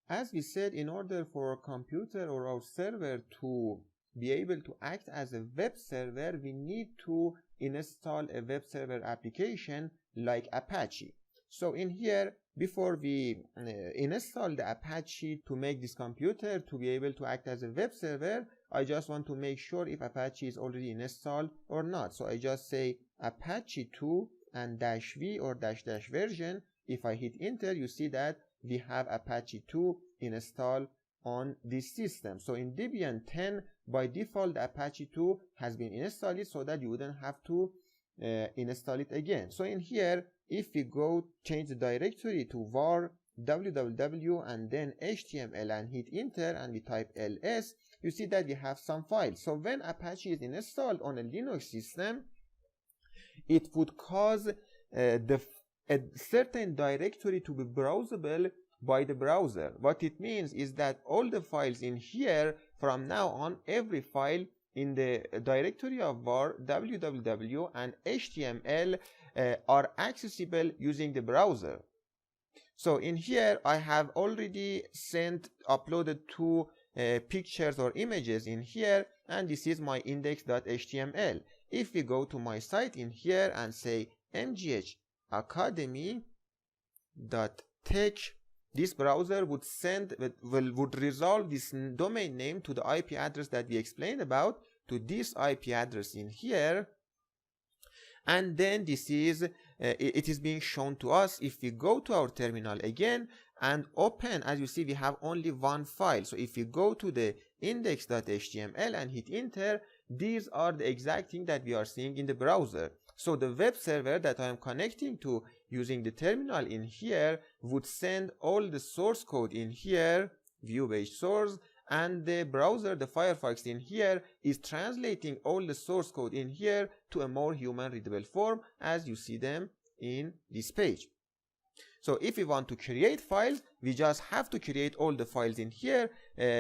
As we said, in order for our computer or our server to be able to act as a web server, we need to install a web server application like Apache. So in here, before we install the Apache to make this computer to be able to act as a web server, I just want to make sure if Apache is already installed or not. So I just say Apache 2 and -v or -- version. If I hit enter, you see that we have Apache 2 installed on this system. So in Debian 10, by default, Apache 2 has been installed so that you wouldn't have to install it again. So in here, if we go change the directory to var www and then html and hit enter and we type ls, you see that we have some files. So when Apache is installed on a Linux system, it would cause a certain directory to be browsable by the browser. What it means is that all the files in here, from now on, every file in the directory of var www and html are accessible using the browser. So in here I have already uploaded two pictures or images in here, and this is my index.html. If we go to my site in here and say mghacademy.tech, this browser would resolve this domain name to the IP address that we explained about, to this IP address in here, and then this is it is being shown to us. If we go to our terminal again and open, as you see, we have only one file. So if we go to the index.html and hit enter, these are the exact thing that we are seeing in the browser. So the web server that I am connecting to using the terminal in here would send all the source code in here, view-based source, and the browser, the Firefox in here, is translating all the source code in here to a more human readable form as you see them in this page. So if we want to create files, we just have to create all the files in here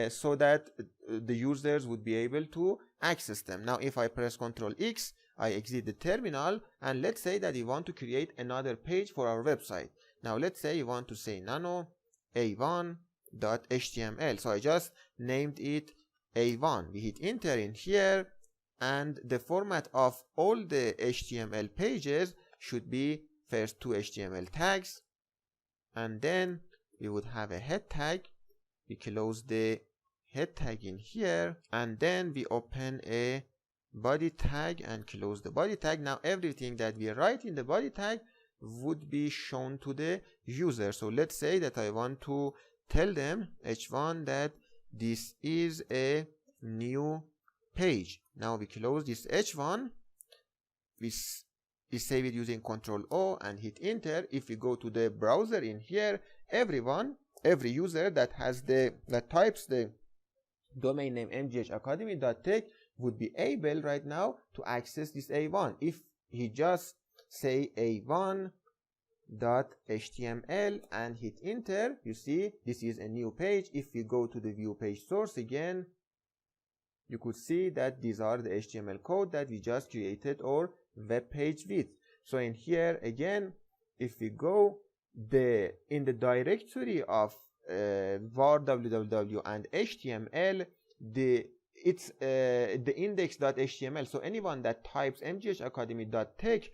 so that the users would be able to access them. Now if I press Ctrl X, I exit the terminal, and let's say that we want to create another page for our website. Now let's say you want to say nano a1.html. So I just named it A1. We hit enter in here, and the format of all the HTML pages should be first two HTML tags, and then we would have a head tag. We close the head tag in here, and then we open a body tag and close the body tag. Now everything that we write in the body tag would be shown to the user. So let's say that I want to tell them h1 that this is a new page. Now we close this h1, we save it using Ctrl O and hit enter. If we go to the browser in here, every user that types the domain name mghacademy.tech would be able right now to access this A1. If he just say A1.html and hit enter, you see this is a new page. If we go to the view page source again, you could see that these are the HTML code that we just created our web page with. So in here again, if we go in the directory of var www and html, it's the index.html. So anyone that types mghacademy.tech,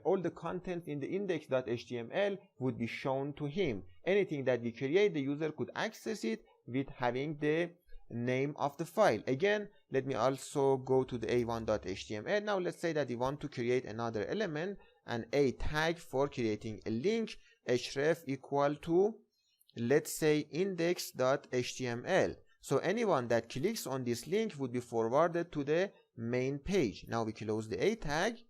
all the content in the index.html would be shown to him. Anything that we create, the user could access it with having the name of the file. Again, let me also go to the a1.html. Now let's say that we want to create another element, and a tag for creating a link, href equal to, let's say, index.html. So anyone that clicks on this link would be forwarded to the main page. Now we close the a tag,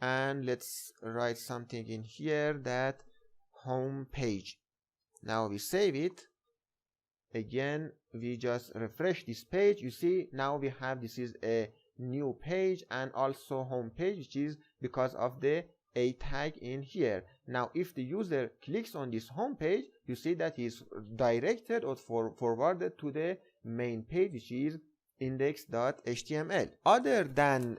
and let's write something in here that home page. Now we save it. Again, we just refresh this page. You see now we have, this is a new page and also home page, which is because of the a tag in here. Now if the user clicks on this home page, you see that he is directed or forwarded to the main page, which is index.html. Other than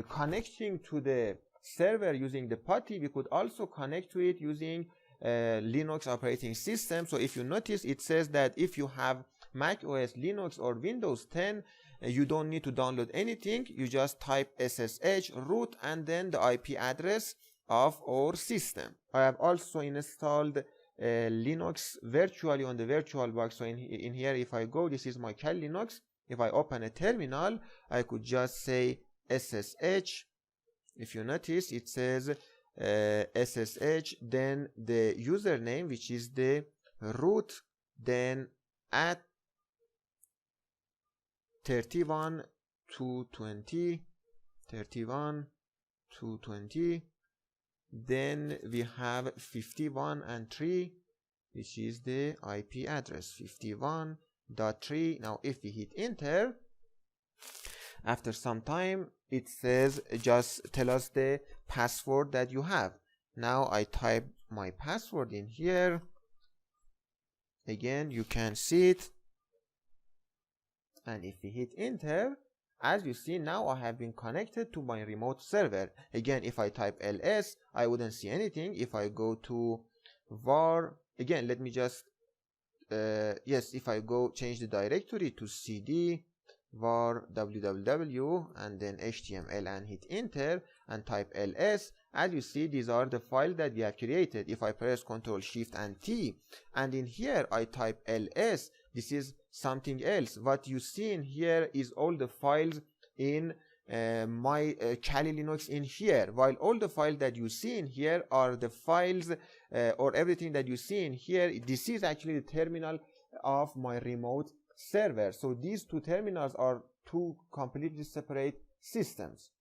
connecting to the server using the PuTTY, we could also connect to it using Linux operating system. So if you notice, it says that if you have Mac OS, Linux, or Windows 10, you don't need to download anything. You just type SSH root and then the IP address of our system. I have also installed Linux virtually on the VirtualBox. So in here, if I go, this is my Kali Linux. If I open a terminal, I could just say SSH. If you notice, it says SSH, then the username, which is the root, then at 31.220, then we have 51 and 3, which is the IP address 51.3. Now if we hit enter, after some time it says just tell us the password that you have. Now I type my password in here. Again, you can see it, and if we hit enter, as you see, now I have been connected to my remote server. Again, if I type ls, I wouldn't see anything. If I go to var, again, let me just yes, if I go change the directory to cd var www and then html and hit enter and type ls, as you see, these are the files that we have created. If I press Ctrl Shift and T and in here I type ls, this is something else. What you see in here is all the files in my Kali Linux in here, while all the files that you see in here are the files or everything that you see in here. This is actually the terminal of my remote server. So these two terminals are two completely separate systems.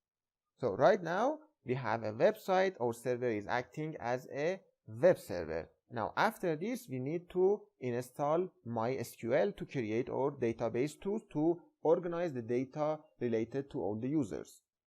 So right now we have a website. Our server is acting as a web server. Now after this, we need to install MySQL to create our database tools to organize the data related to all the users.